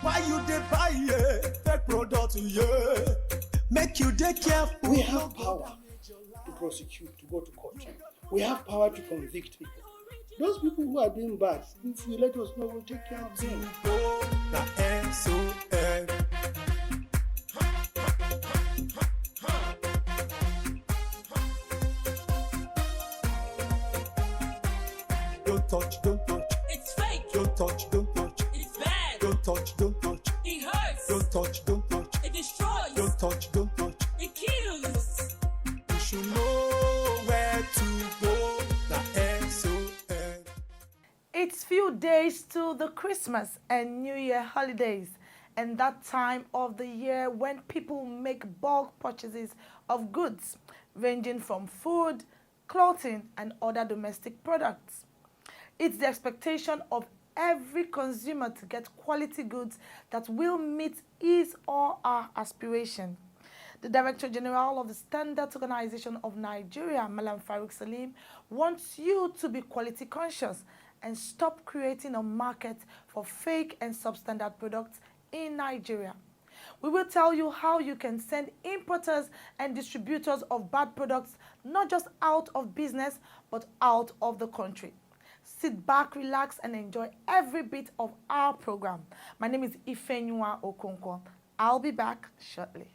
Why you dey buy fake product, yeah? Make you dey careful. We have power to prosecute, to go to court. We have power to convict people. Those people who are doing bad, if you let us know, we'll take care of them. Don't touch, don't touch. It's fake. Don't touch, don't touch. It's bad. Don't touch, don't touch. It hurts. Don't touch, don't touch. It destroys. Don't touch, don't touch. It kills. You should know where to go. The SON. It's few days to the Christmas and New Year holidays, and that time of the year when people make bulk purchases of goods ranging from food, clothing, and other domestic products. It's the expectation of every consumer to get quality goods that will meet his or her aspiration. The Director General of the Standards Organization of Nigeria, Malam Farouk Salim, wants you to be quality conscious and stop creating a market for fake and substandard products in Nigeria. We will tell you how you can send importers and distributors of bad products not just out of business but out of the country. Sit back, relax, and enjoy every bit of our program. My name is Ifenyua Okonkwo. I'll be back shortly.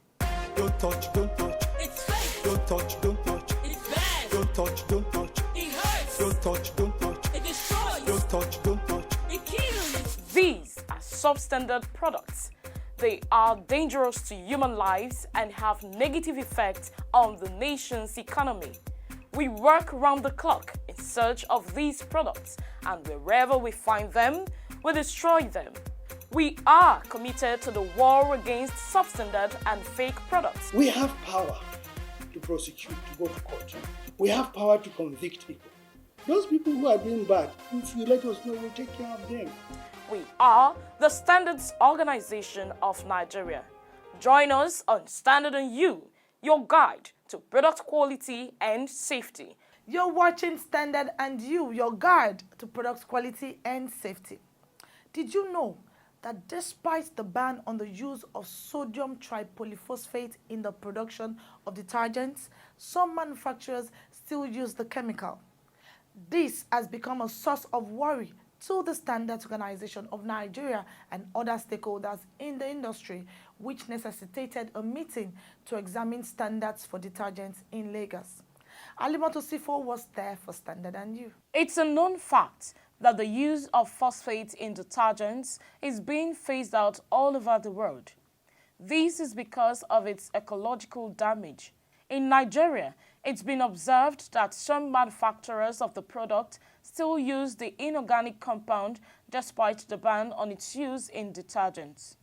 Don't touch, don't touch. It's fake. Don't touch, don't touch. It's bad. Don't touch, don't touch. It hurts. Don't touch, don't touch. It destroys. Don't touch, don't touch. It kills. These are substandard products. They are dangerous to human lives and have negative effects on the nation's economy. We work round the clock in search of these products, and wherever we find them, we destroy them. We are committed to the war against substandard and fake products. We have power to prosecute, to go to court. We have power to convict people. Those people who are doing bad, if you let us know, we'll take care of them. We are the Standards Organization of Nigeria. Join us on Standard and You, your guide to product quality and safety. You're watching Standard and You, your guide to product quality and safety. Did you know that despite the ban on the use of sodium tripolyphosphate in the production of detergents, some manufacturers still use the chemical? This has become a source of worry to the Standards Organization of Nigeria and other stakeholders in the industry, which necessitated a meeting to examine standards for detergents in Lagos. Alimoto Sifo was there for Standard and You. It's a known fact that the use of phosphate in detergents is being phased out all over the world. This is because of its ecological damage. In Nigeria, it's been observed that some manufacturers of the product still use the inorganic compound despite the ban on its use in detergents.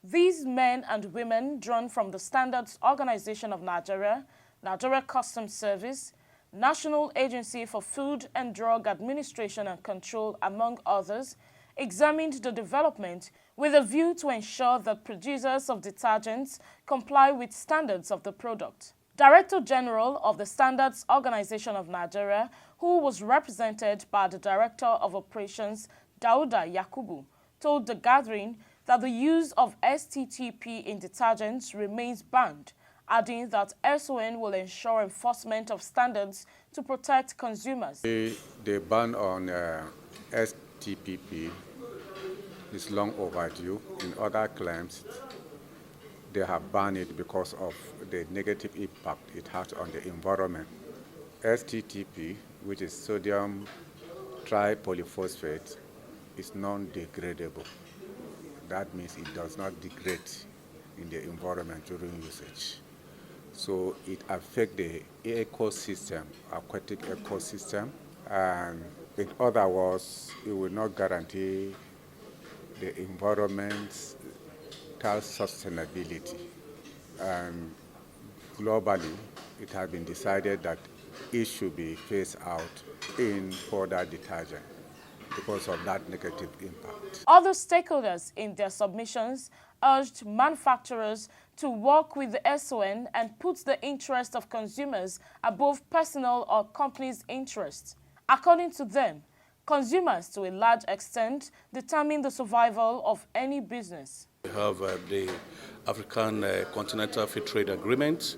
These men and women drawn from the Standards Organization of Nigeria, Nigeria Customs Service, National Agency for Food and Drug Administration and Control, among others, examined the development with a view to ensure that producers of detergents comply with standards of the product. Director General of the Standards Organization of Nigeria, who was represented by the Director of Operations, Dauda Yakubu, told the gathering that the use of Sttp in detergents remains banned, adding that SON will ensure enforcement of standards to protect consumers. The ban on Sttp is long overdue. In other claims, they have banned it because of the negative impact it has on the environment. Sttp, which is sodium tripolyphosphate, is non-degradable. That means it does not degrade in the environment during usage. So it affects the ecosystem, aquatic ecosystem, and in other words, it will not guarantee the environment's sustainability. And globally, it has been decided that it should be phased out in powder detergent because of that negative impact. Other stakeholders in their submissions urged manufacturers to work with the SON and put the interest of consumers above personal or companies' interests. According to them, Consumers, to a large extent, determine the survival of any business. We have the African Continental Free Trade Agreement,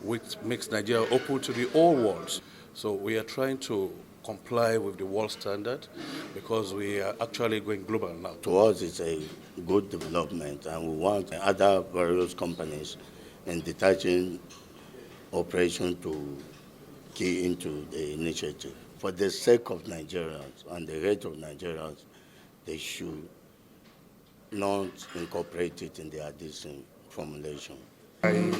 which makes Nigeria open to the whole world. So we are trying to comply with the world standard because we are actually going global now. To us, it's a good development, and we want other various companies in detergent operation to key into the initiative. For the sake of Nigerians and the rate of Nigerians, they should not incorporate it in their addition formulation. I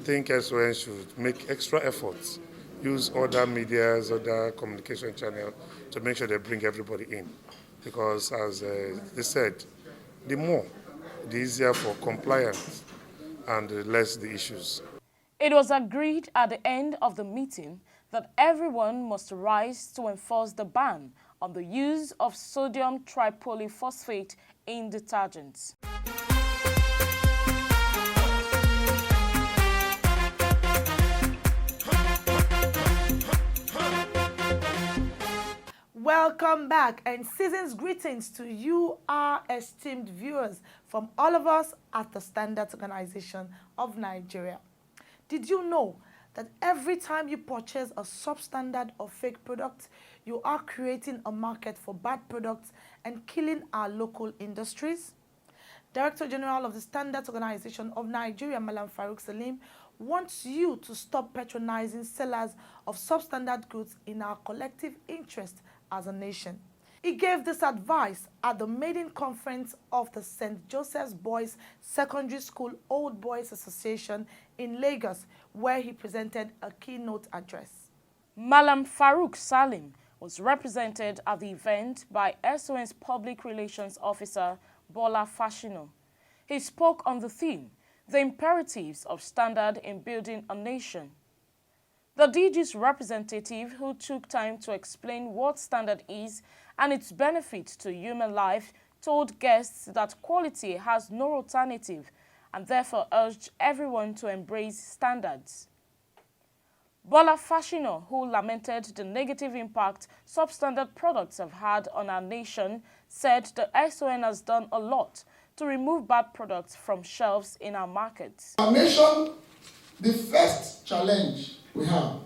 think SON should make extra efforts, use other medias, other communication channels to make sure they bring everybody in. Because as they said, the more, the easier for compliance and the less the issues. It was agreed at the end of the meeting that everyone must rise to enforce the ban on the use of sodium tripolyphosphate in detergents. Welcome back and season's greetings to you, our esteemed viewers, from all of us at the Standards Organization of Nigeria. Did you know that every time you purchase a substandard or fake product, you are creating a market for bad products and killing our local industries? Director General of the Standards Organization of Nigeria, Malam Farouk Salim, wants you to stop patronizing sellers of substandard goods in our collective interest as a nation. He gave this advice at the maiden conference of the St. Joseph's Boys Secondary School Old Boys Association in Lagos, where he presented a keynote address. Malam Farouk Salim was represented at the event by SON's Public Relations Officer, Bola Fashino. He spoke on the theme, the imperatives of standard in building a nation. The DG's representative, who took time to explain what standard is and its benefits to human life, told guests that quality has no alternative and therefore urged everyone to embrace standards. Bola Fashino, who lamented the negative impact substandard products have had on our nation, said the SON has done a lot to remove bad products from shelves in our markets. Our nation, the first challenge we have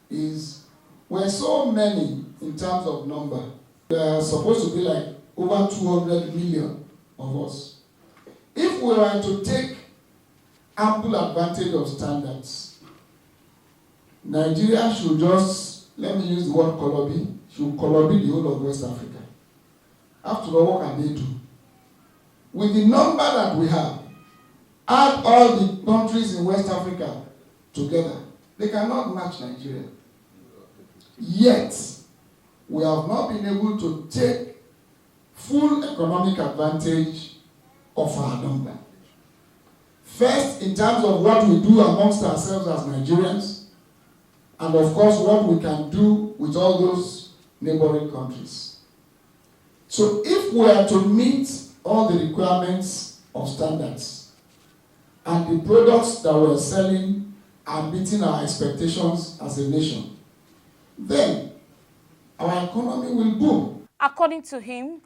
is we're so many in terms of number. There are supposed to be like over 200 million of us. If we were to take ample advantage of standards, Nigeria should just, let me use the word colobi, should colobi the whole of West Africa. After all, what can they do? With the number that we have, add all the countries in West Africa together, they cannot match Nigeria. Yet, we have not been able to take full economic advantage of our number. First, in terms of what we do amongst ourselves as Nigerians, and of course what we can do with all those neighboring countries. So if we are to meet all the requirements of standards, and the products that we're selling are meeting our expectations as a nation, then our economy will boom. According to him,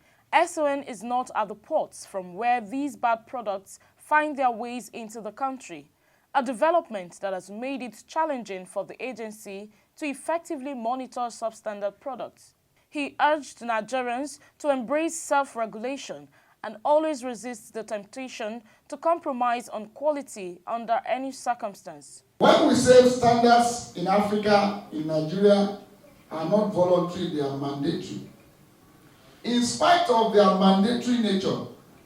SON is not at the ports from where these bad products find their ways into the country, a development that has made it challenging for the agency to effectively monitor substandard products. He urged Nigerians to embrace self-regulation and always resist the temptation to compromise on quality under any circumstance. When we say standards in Africa, in Nigeria, are not voluntary, they are mandatory. In spite of their mandatory nature,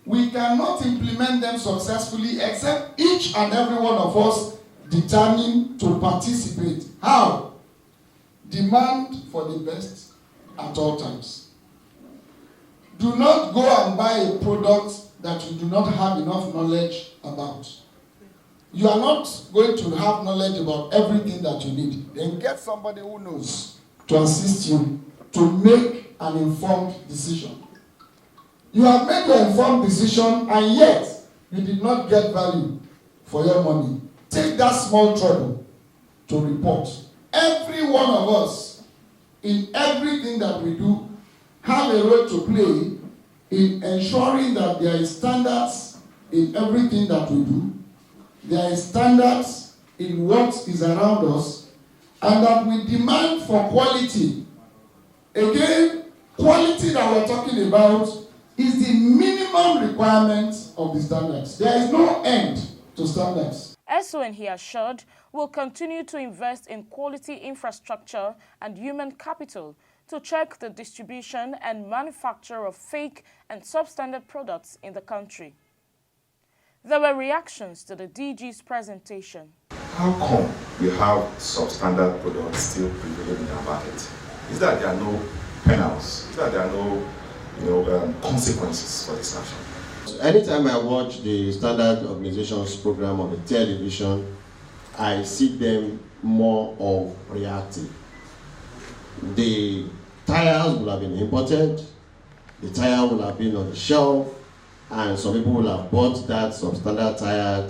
we cannot implement them successfully except each and every one of us determined to participate. How? Demand for the best at all times. Do not go and buy a product that you do not have enough knowledge about. You are not going to have knowledge about everything that you need. Then get somebody who knows to assist you to make an informed decision. You have made your informed decision and yet you did not get value for your money. Take that small trouble to report. Every one of us, in everything that we do, have a role to play in ensuring that there is standards in everything that we do, there is standards in what is around us, and that we demand for quality. Again, quality that we're talking about is the minimum requirement of the standards. There is no end to standards. SON, he assured, will continue to invest in quality infrastructure and human capital to check the distribution and manufacture of fake and substandard products in the country. There were reactions to the DG's presentation. How come we have substandard products still prevailing in our market? Is that there are no penalties? Is that there are no consequences for this action? Anytime I watch the Standard Organization's program on the television, I see them more of reactive. The tires will have been imported, the tire will have been on the shelf, and some people will have bought that substandard tire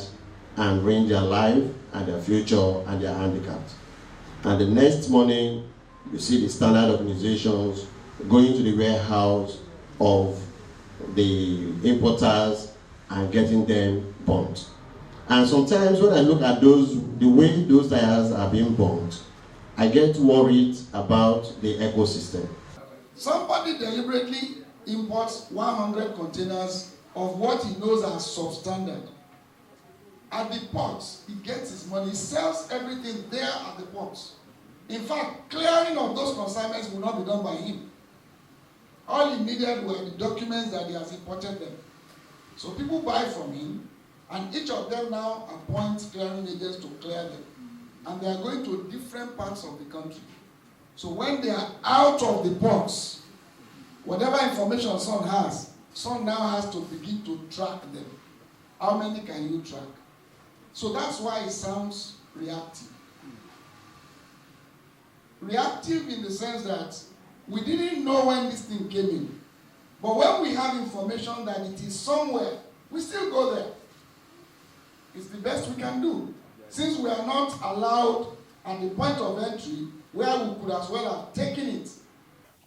and ruin their life and their future and their handicaps. And the next morning, you see the standard organizations going to the warehouse of the importers and getting them burnt. And sometimes when I look at the way those tires are being burnt, I get worried about the ecosystem. Somebody deliberately imports 100 containers of what he knows as substandard. At the ports, he gets his money, sells everything there at the ports. In fact, clearing of those consignments will not be done by him. All he needed were the documents that he has imported them. So people buy from him, and each of them now appoints clearing agents to clear them. And they are going to different parts of the country. So when they are out of the ports, whatever information Son now has to begin to track them. How many can you track? So that's why it sounds reactive. Reactive in the sense that we didn't know when this thing came in. But when we have information that it is somewhere, we still go there. It's the best we can do. Since we are not allowed at the point of entry where we could as well have taken it.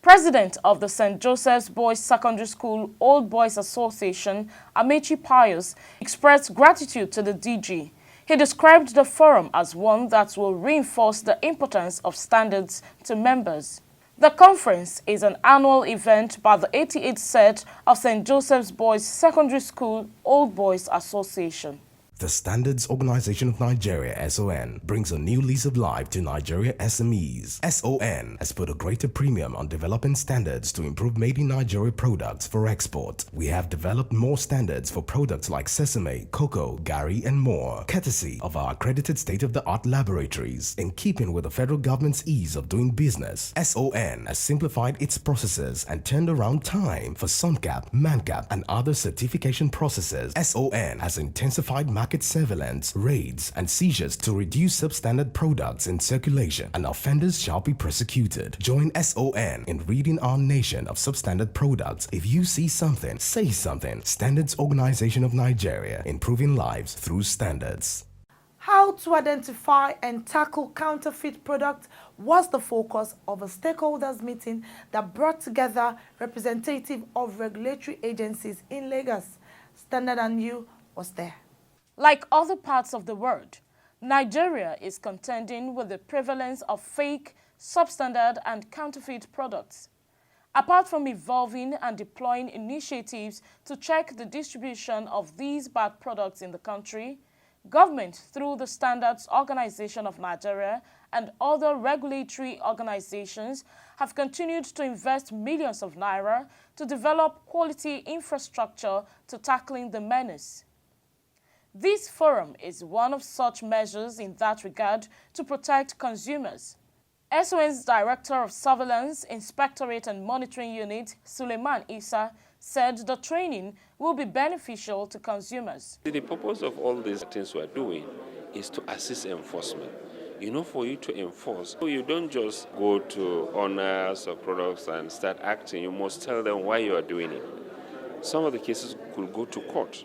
President of the St. Joseph's Boys Secondary School Old Boys Association, Amechi Pius, expressed gratitude to the DG. He described the forum as one that will reinforce the importance of standards to members. The conference is an annual event by the 88th set of St. Joseph's Boys Secondary School Old Boys Association. The Standards Organization of Nigeria, SON, brings a new lease of life to Nigeria SMEs. SON has put a greater premium on developing standards to improve made-in-Nigeria products for export. We have developed more standards for products like sesame, cocoa, gari, and more, courtesy of our accredited state-of-the-art laboratories. In keeping with the federal government's ease of doing business, SON has simplified its processes and turned around time for SUNCAP, MANCAP, and other certification processes. SON has intensified market surveillance, raids, and seizures to reduce substandard products in circulation, and offenders shall be prosecuted. Join SON in ridding our nation of substandard products. If you see something, say something. Standards Organization of Nigeria, improving lives through standards. How to identify and tackle counterfeit products was the focus of a stakeholders meeting that brought together representatives of regulatory agencies in Lagos. Standard & You was there. Like other parts of the world, Nigeria is contending with the prevalence of fake, substandard, and counterfeit products. Apart from evolving and deploying initiatives to check the distribution of these bad products in the country, government, through the Standards Organization of Nigeria and other regulatory organizations, have continued to invest millions of naira to develop quality infrastructure to tackling the menace. This forum is one of such measures in that regard to protect consumers. SON's Director of Surveillance, Inspectorate and Monitoring Unit, Suleiman Issa, said the training will be beneficial to consumers. The purpose of all these things we're doing is to assist enforcement. For you to enforce, you don't just go to owners of products and start acting. You must tell them why you are doing it. Some of the cases could go to court.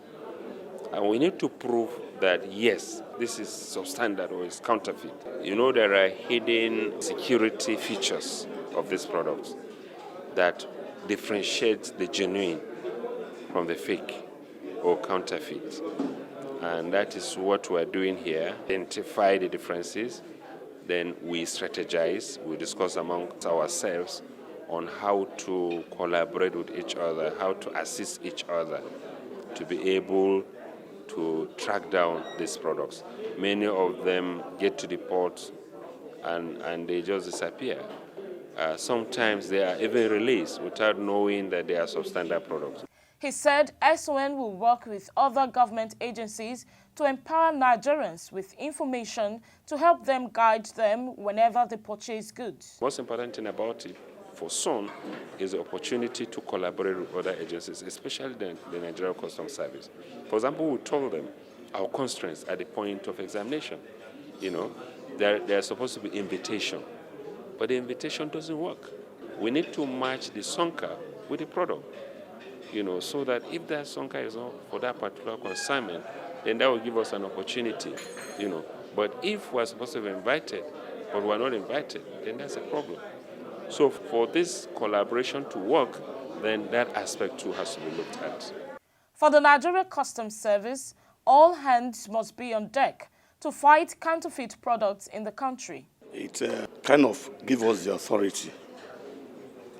And we need to prove that, yes, this is substandard or it's counterfeit. There are hidden security features of these products that differentiate the genuine from the fake or counterfeit. And that is what we're doing here. Identify the differences, then we strategize, we discuss amongst ourselves on how to collaborate with each other, how to assist each other to be able to track down these products. Many of them get to the port and they just disappear. Sometimes they are even released without knowing that they are substandard products. He said SON will work with other government agencies to empower Nigerians with information to help them guide them whenever they purchase goods. Most important thing about it for SON is the opportunity to collaborate with other agencies, especially the Nigerian Customs Service. For example, we told them our constraints at the point of examination. You know, there's supposed to be invitation, but the invitation doesn't work. We need to match the SONCA with the product. You know, so that if that SONCA is not for that particular consignment, then that will give us an opportunity, you know. But if we're supposed to be invited, but we're not invited, then that's a problem. So for this collaboration to work, then that aspect too has to be looked at. For the Nigeria Customs Service, all hands must be on deck to fight counterfeit products in the country. It kind of gives us the authority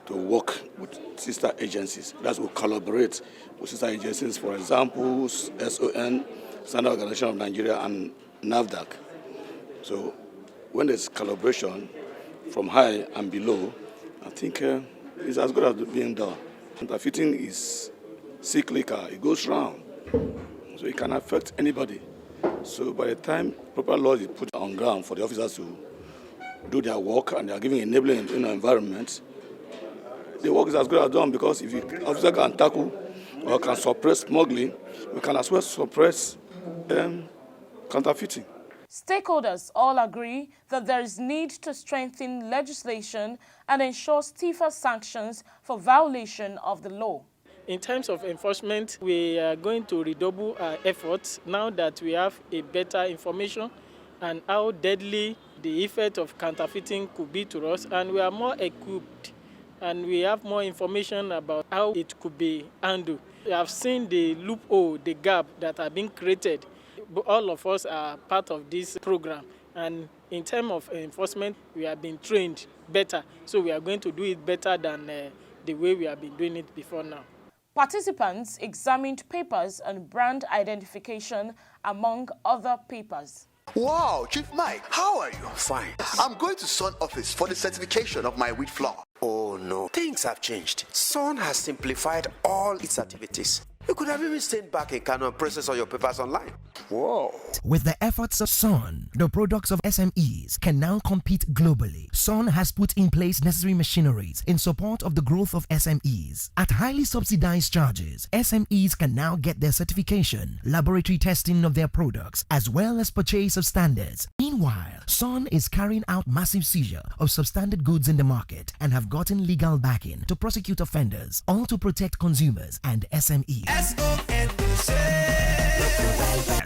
to work with sister agencies. That will collaborate with sister agencies, for example, SON, Standard Organization of Nigeria, and NAFDAC. So when there's collaboration from high and below, I think it's as good as being done. Counterfeiting is cyclical, it goes round, so it can affect anybody. So by the time proper law is put on ground for the officers to do their work and they are giving enabling environment, the work is as good as done, because if the officer can tackle or can suppress smuggling, we can as well suppress counterfeiting. Stakeholders all agree that there is need to strengthen legislation and ensure stiffer sanctions for violation of the law. In terms of enforcement, we are going to redouble our efforts now that we have a better information and how deadly the effect of counterfeiting could be to us, and we are more equipped and we have more information about how it could be handled. We have seen the loophole, the gap that have been created. All of us are part of this program, and in terms of enforcement, we have been trained better, so we are going to do it better than the way we have been doing it before now. Participants examined papers on brand identification, among other papers. Wow, Chief Mike, how are you? Fine. I'm going to Sun office for the certification of my wheat flour. Oh no, things have changed. Sun has simplified all its activities. You could have even stayed back in Kano and process all your papers online. Whoa. With the efforts of Sun, the products of SMEs can now compete globally. Sun has put in place necessary machineries in support of the growth of SMEs. At highly subsidized charges, SMEs can now get their certification, laboratory testing of their products, as well as purchase of standards. Meanwhile, Sun is carrying out massive seizure of substandard goods in the market and have gotten legal backing to prosecute offenders, all to protect consumers and SMEs.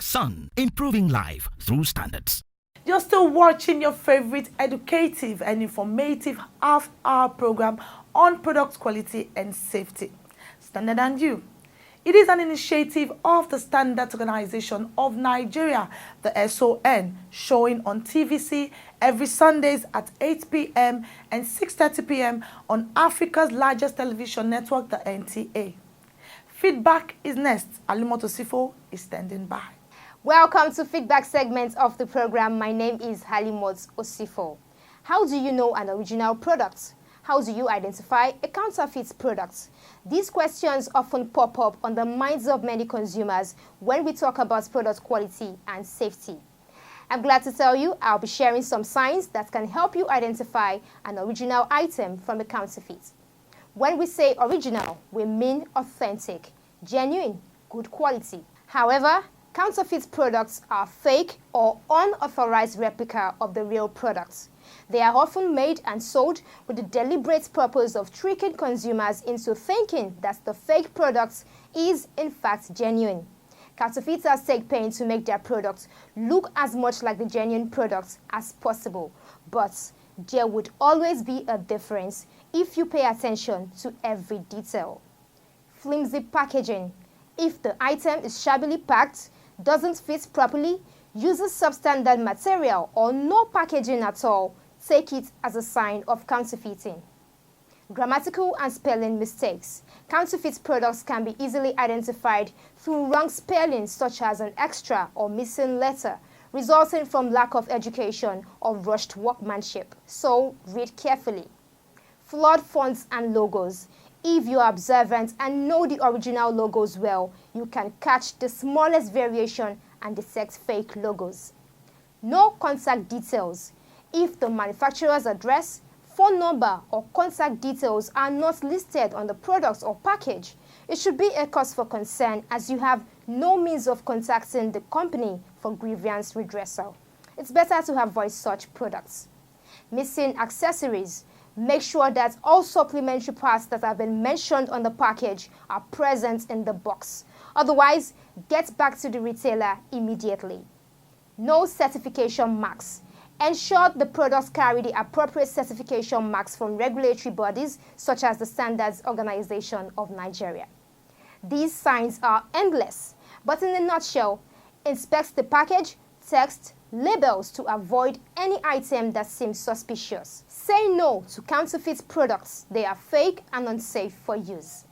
Sun, improving life through standards. You're still watching your favorite educative and informative half-hour program on product quality and safety. Standard and You. It is an initiative of the Standards Organization of Nigeria, the SON, showing on TVC every Sundays at 8 p.m. and 6:30 p.m. on Africa's largest television network, the NTA. Feedback is next. Alimoto Sifo is standing by. Welcome to Feedback segment of the program. My name is Halimot Osifo. How do you know an original product? How do you identify a counterfeit product? These questions often pop up on the minds of many consumers when we talk about product quality and safety. I'm glad to tell you I'll be sharing some signs that can help you identify an original item from a counterfeit. When we say original, we mean authentic, genuine, good quality. However, counterfeit products are fake or unauthorized replica of the real products. They are often made and sold with the deliberate purpose of tricking consumers into thinking that the fake product is in fact genuine. Counterfeiters take pains to make their products look as much like the genuine products as possible, but there would always be a difference if you pay attention to every detail. Flimsy packaging. If the item is shabbily packed, doesn't fit properly, uses substandard material, or no packaging at all, take it as a sign of counterfeiting. Grammatical and spelling mistakes. Counterfeit products can be easily identified through wrong spelling, such as an extra or missing letter, resulting from lack of education or rushed workmanship. So, read carefully. Flawed fonts and logos. If you are observant and know the original logos well, you can catch the smallest variation and detect fake logos. No contact details. If the manufacturer's address, phone number, or contact details are not listed on the products or package, it should be a cause for concern, as you have no means of contacting the company for grievance redressal. It's better to avoid such products. Missing accessories. Make sure that all supplementary parts that have been mentioned on the package are present in the box. Otherwise, get back to the retailer immediately. No certification marks. Ensure the products carry the appropriate certification marks from regulatory bodies such as the Standards Organization of Nigeria. These signs are endless, but in a nutshell, inspect the package, text, labels to avoid any item that seems suspicious. Say no to counterfeit products. They are fake and unsafe for use.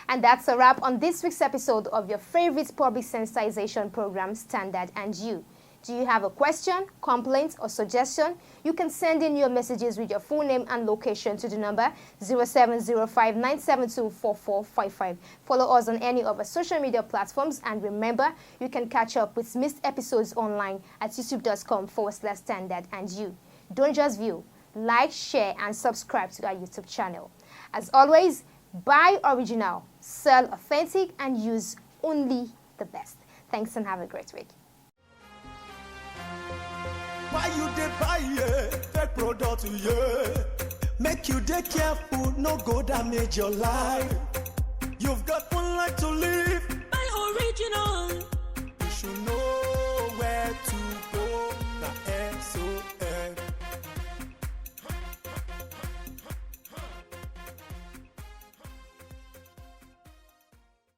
And that's a wrap on this week's episode of your favorite public sensitization program, Standard and You. Do you have a question, complaint, or suggestion? You can send in your messages with your full name and location to the number 0705-972-4455. Follow us on any of our social media platforms, and remember, you can catch up with missed episodes online at youtube.com/Standard and You. Don't just view, like, share, and subscribe to our YouTube channel. As always, buy original, sell authentic, and use only the best. Thanks and have a great week. Why you dey buy fake product, yeah? Make you dey careful, no go damage your life. You've got